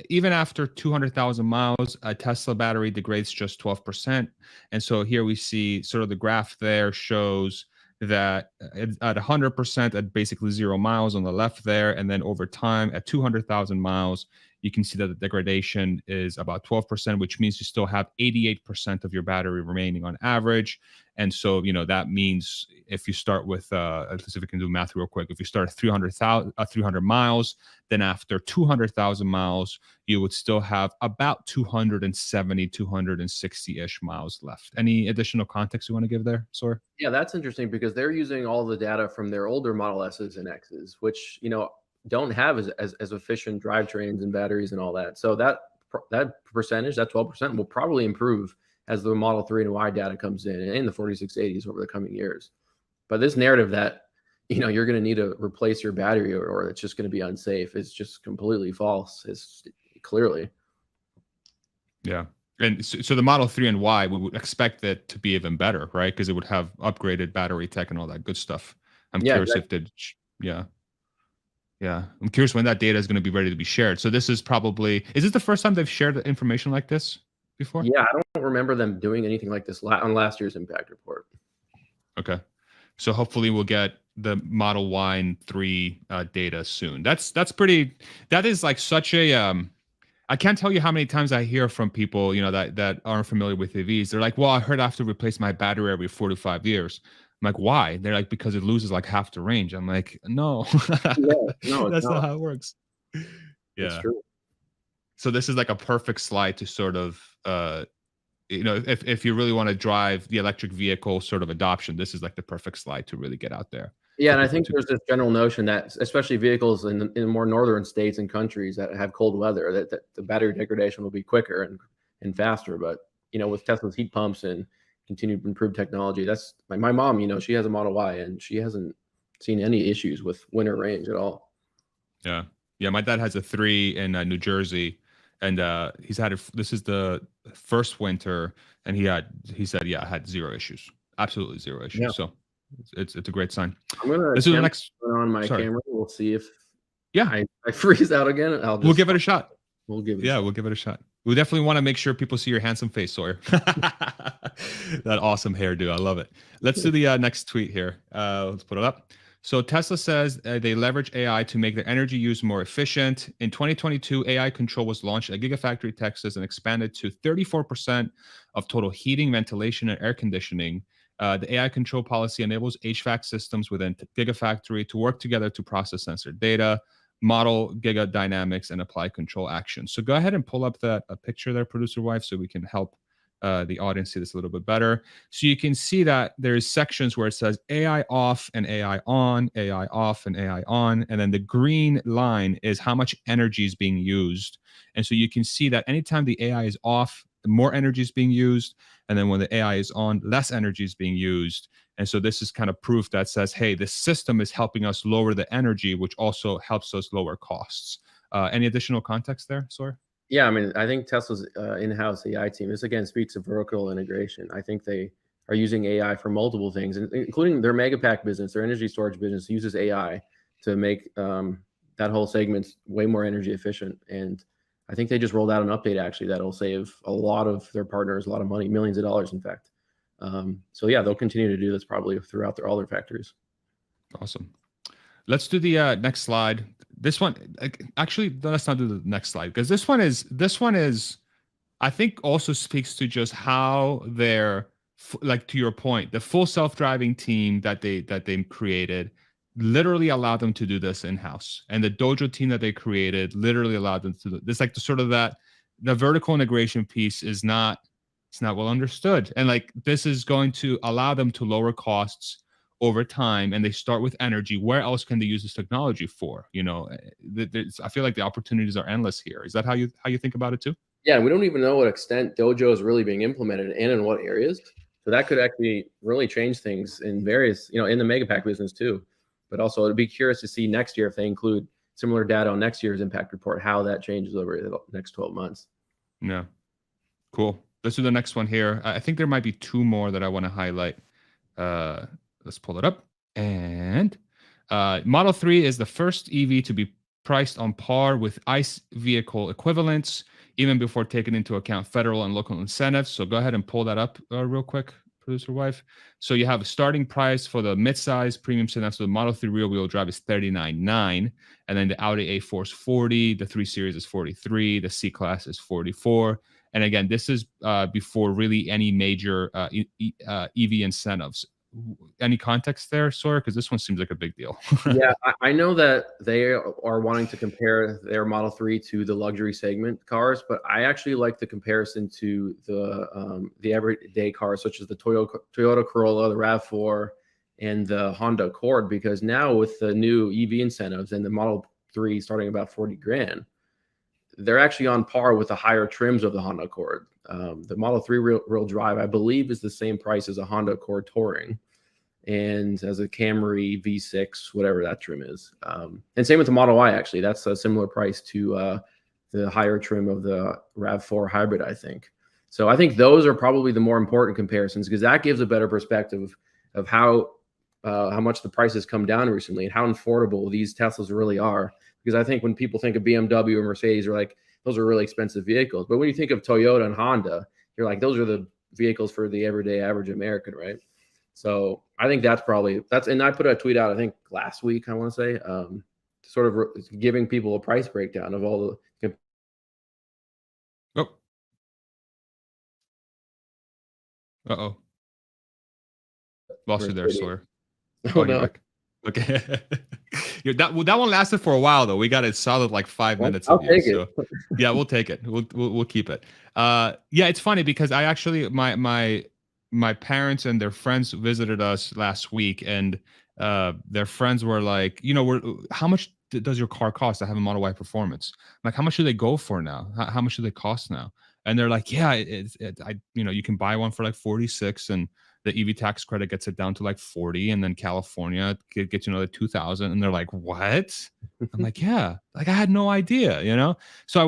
even after 200,000 miles, a Tesla battery degrades just 12%. And so here we see sort of the graph there shows that at 100% at basically 0 miles on the left there, and then over time at 200,000 miles, you can see that the degradation is about 12%, which means you still have 88% of your battery remaining on average. And so, that means if you start with, let's see if we can do math real quick. If you start at 300 miles, then after 200,000 miles, you would still have about 270, 260-ish miles left. Any additional context you want to give there, Sor? Yeah, that's interesting because they're using all the data from their older Model S's and X's, which, don't have as efficient drivetrains and batteries and all that. So that percentage, that 12%, will probably improve as the Model 3 and Y data comes in the 4680s over the coming years. But this narrative that, you're going to need to replace your battery or it's just going to be unsafe is just completely false. It's clearly. Yeah. And so the Model 3 and Y, we would expect it to be even better, right? Because it would have upgraded battery tech and all that good stuff. I'm curious if I'm curious when that data is going to be ready to be shared. So this is this the first time they've shared information like this before? Yeah, I don't remember them doing anything like this on last year's impact report. Okay. So hopefully we'll get the Model Y and 3 data soon. That is like such a, I can't tell you how many times I hear from people, that aren't familiar with EVs. They're like, well, I heard I have to replace my battery every 4 to 5 years. I'm like, why? They're like, because it loses like half the range. I'm like, no, no, that's not how it works. Yeah, it's true. So this is like a perfect slide to sort of, if you really want to drive the electric vehicle sort of adoption, this is like the perfect slide to really get out there. Yeah, and I think there's this general notion that, especially vehicles in more northern states and countries that have cold weather, that the battery degradation will be quicker and faster. But with Tesla's heat pumps and continued improved technology, that's my mom. She has a Model Y and she hasn't seen any issues with winter range at all. Yeah, my dad has a 3 in New Jersey, and he's had this is the first winter, and he said, I had 0 issues, absolutely 0 issues. Yeah. So it's a great sign. I'm gonna this is the next on my camera. We'll see if I freeze out again. We'll give it a shot. We'll give it a shot. We definitely want to make sure people see your handsome face, Sawyer. That awesome hairdo. I love it. Let's do the next tweet here. Let's put it up. So Tesla says they leverage AI to make their energy use more efficient. In 2022, AI Control was launched at Gigafactory, Texas, and expanded to 34% of total heating, ventilation, and air conditioning. The AI Control policy enables HVAC systems within Gigafactory to work together to process sensor data, model giga dynamics, and apply control actions. So go ahead and pull up that picture there, producer wife, so we can help the audience see this a little bit better. So you can see that there's sections where it says AI off and AI on, AI off and AI on, and then the green line is how much energy is being used. And so you can see that anytime the AI is off, the more energy is being used, and then when the AI is on, less energy is being used. And so this is kind of proof that says, hey, the system is helping us lower the energy, which also helps us lower costs. Any additional context there, Sawyer? Yeah, I mean, I think Tesla's in-house AI team, this again speaks to vertical integration. I think they are using AI for multiple things, including their Megapack business, their energy storage business uses AI to make that whole segment way more energy efficient. And I think they just rolled out an update actually that'll save a lot of their partners a lot of money, millions of dollars, in fact. So yeah, they'll continue to do this probably throughout all their factories. Awesome. Let's do the next slide. This one, actually, let's not do the next slide, because this one is, I think, also speaks to just how they're, like, to your point, the full self-driving team that they created literally allowed them to do this in-house, and the Dojo team that they created literally allowed them to do this. Like the vertical integration piece is not, it's not well understood, and like this is going to allow them to lower costs over time, and they start with energy. Where else can they use this technology for? I feel like the opportunities are endless here. Is that how you think about it too? Yeah, we don't even know what extent Dojo is really being implemented and in what areas. So that could actually really change things in various, in the Megapack business too. But also, it'd be curious to see next year if they include similar data on next year's impact report, how that changes over the next 12 months. Yeah, cool. Let's do the next one here. I think there might be 2 more that I want to highlight. Let's pull it up. And Model 3 is the first EV to be priced on par with ICE vehicle equivalents, even before taking into account federal and local incentives. So go ahead and pull that up real quick, producer wife. So you have a starting price for the midsize premium sedan. So the Model 3 rear-wheel drive is $39,900, and then the Audi A4 is $40,000, the 3 Series is $43,000, the C-Class is $44,000. And again, this is before really any major EV incentives. Any context there, Sawyer? Because this one seems like a big deal. Yeah, I know that they are wanting to compare their Model 3 to the luxury segment cars, but I actually like the comparison to the everyday cars, such as the Toyota Corolla, the RAV4, and the Honda Accord, because now with the new EV incentives and the Model 3 starting about 40 grand, they're actually on par with the higher trims of the Honda Accord. The Model 3 real drive, I believe, is the same price as a Honda Accord Touring, and as a Camry V6, whatever that trim is. And same with the Model Y, actually. That's a similar price to the higher trim of the RAV4 hybrid, I think. So I think those are probably the more important comparisons, because that gives a better perspective of how much the prices come down recently and how affordable these Teslas really are. Because I think when people think of BMW or Mercedes, they're like, those are really expensive vehicles. But when you think of Toyota and Honda, you're like, those are the vehicles for the everyday average American, right? So I think that's, and I put a tweet out, I think last week, I want to say, sort of giving people a price breakdown of all the. Oh. Uh-oh. Lost you there, Sawyer. Oh, no. Back. Okay. that one lasted for a while, though. We got it solid like 5 minutes. I'll take it. So yeah, we'll take it. We'll keep it. Yeah, it's funny because I actually, my parents and their friends visited us last week, and their friends were like, how much does your car cost? I have a Model Y Performance. I'm like, how much do they go for now? How much do they cost now? And they're like, yeah, you can buy one for like 46, and the EV tax credit gets it down to like 40, and then California gets you another 2,000. And they're like, what? I'm like, yeah, like I had no idea, So I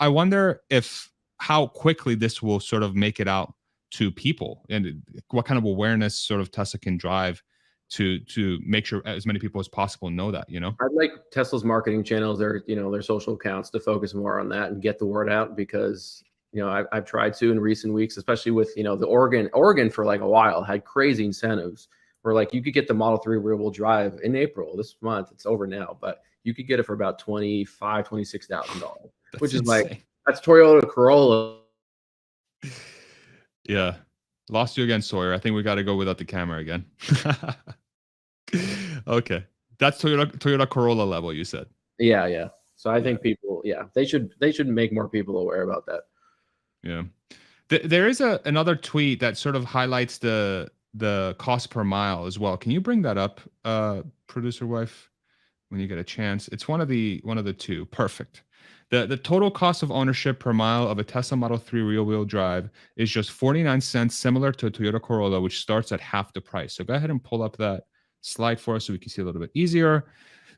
wonder if how quickly this will sort of make it out to people, and what kind of awareness sort of Tesla can drive to make sure as many people as possible know that. I'd like Tesla's marketing channels, their social accounts, to focus more on that and get the word out, because I've tried to in recent weeks, especially with the Oregon for like a while had crazy incentives where like you could get the Model 3 rear-wheel drive in April this month. It's over now, but you could get it for about $26,000, which is insane. Like, that's Toyota Corolla. Yeah. Lost you again, Sawyer. I think we got to go without the camera again. Okay. That's Toyota Corolla level, you said. Yeah. So I think people, they should make more people aware about that. Yeah. There is another tweet that sort of highlights the cost per mile as well. Can you bring that up, producer wife, when you get a chance? It's one of the two. Perfect. The total cost of ownership per mile of a Tesla Model 3 rear-wheel drive is just 49 cents, similar to a Toyota Corolla, which starts at half the price. So go ahead and pull up that slide for us so we can see a little bit easier.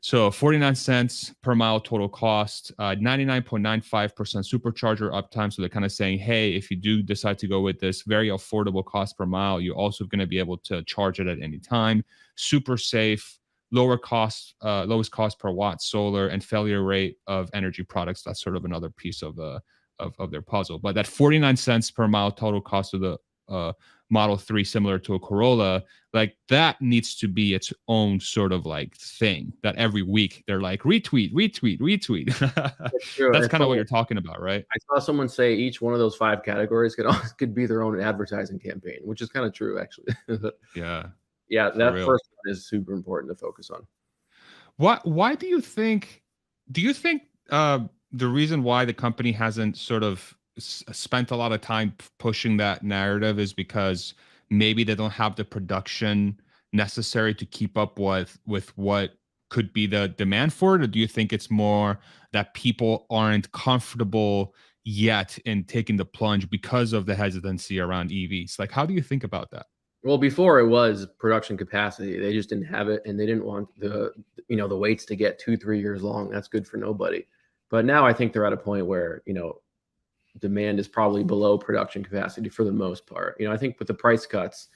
So 49 cents per mile total cost, 99.95% supercharger uptime. So they're kind of saying, hey, if you do decide to go with this very affordable cost per mile, you're also going to be able to charge it at any time. Super safe, lowest cost per watt solar, and failure rate of energy products. That's sort of another piece of their puzzle. But that 49 cents per mile total cost of the Model 3, similar to a Corolla, like that needs to be its own sort of like thing that every week they're like retweet. That's kind of what you're talking about, right? I saw someone say each one of those 5 categories could be their own advertising campaign, which is kind of true, actually. Yeah, that first one is super important to focus on. Why do you think the reason why the company hasn't sort of spent a lot of time pushing that narrative is because maybe they don't have the production necessary to keep up with what could be the demand for it? Or do you think it's more that people aren't comfortable yet in taking the plunge because of the hesitancy around EVs? Like, how do you think about that? Well, before it was production capacity. They just didn't have it, and they didn't want the waits to get 2-3 years long. That's good for nobody. But now I think they're at a point where, demand is probably below production capacity for the most part. I think with the price cuts,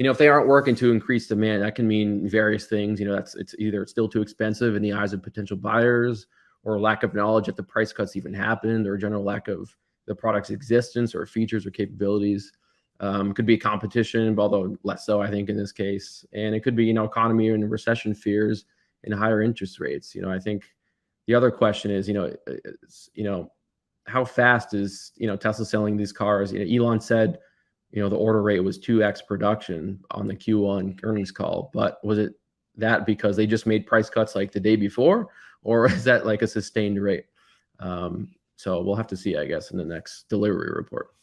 if they aren't working to increase demand, that can mean various things. It's either it's still too expensive in the eyes of potential buyers, or lack of knowledge that the price cuts even happened, or general lack of the product's existence or features or capabilities. Could be competition, although less so, I think, in this case. And it could be, economy and recession fears and higher interest rates. I think the other question is, how fast is, Tesla selling these cars? Elon said, the order rate was 2x production on the Q1 earnings call, but was it that because they just made price cuts like the day before, or is that like a sustained rate? So we'll have to see, I guess, in the next delivery report.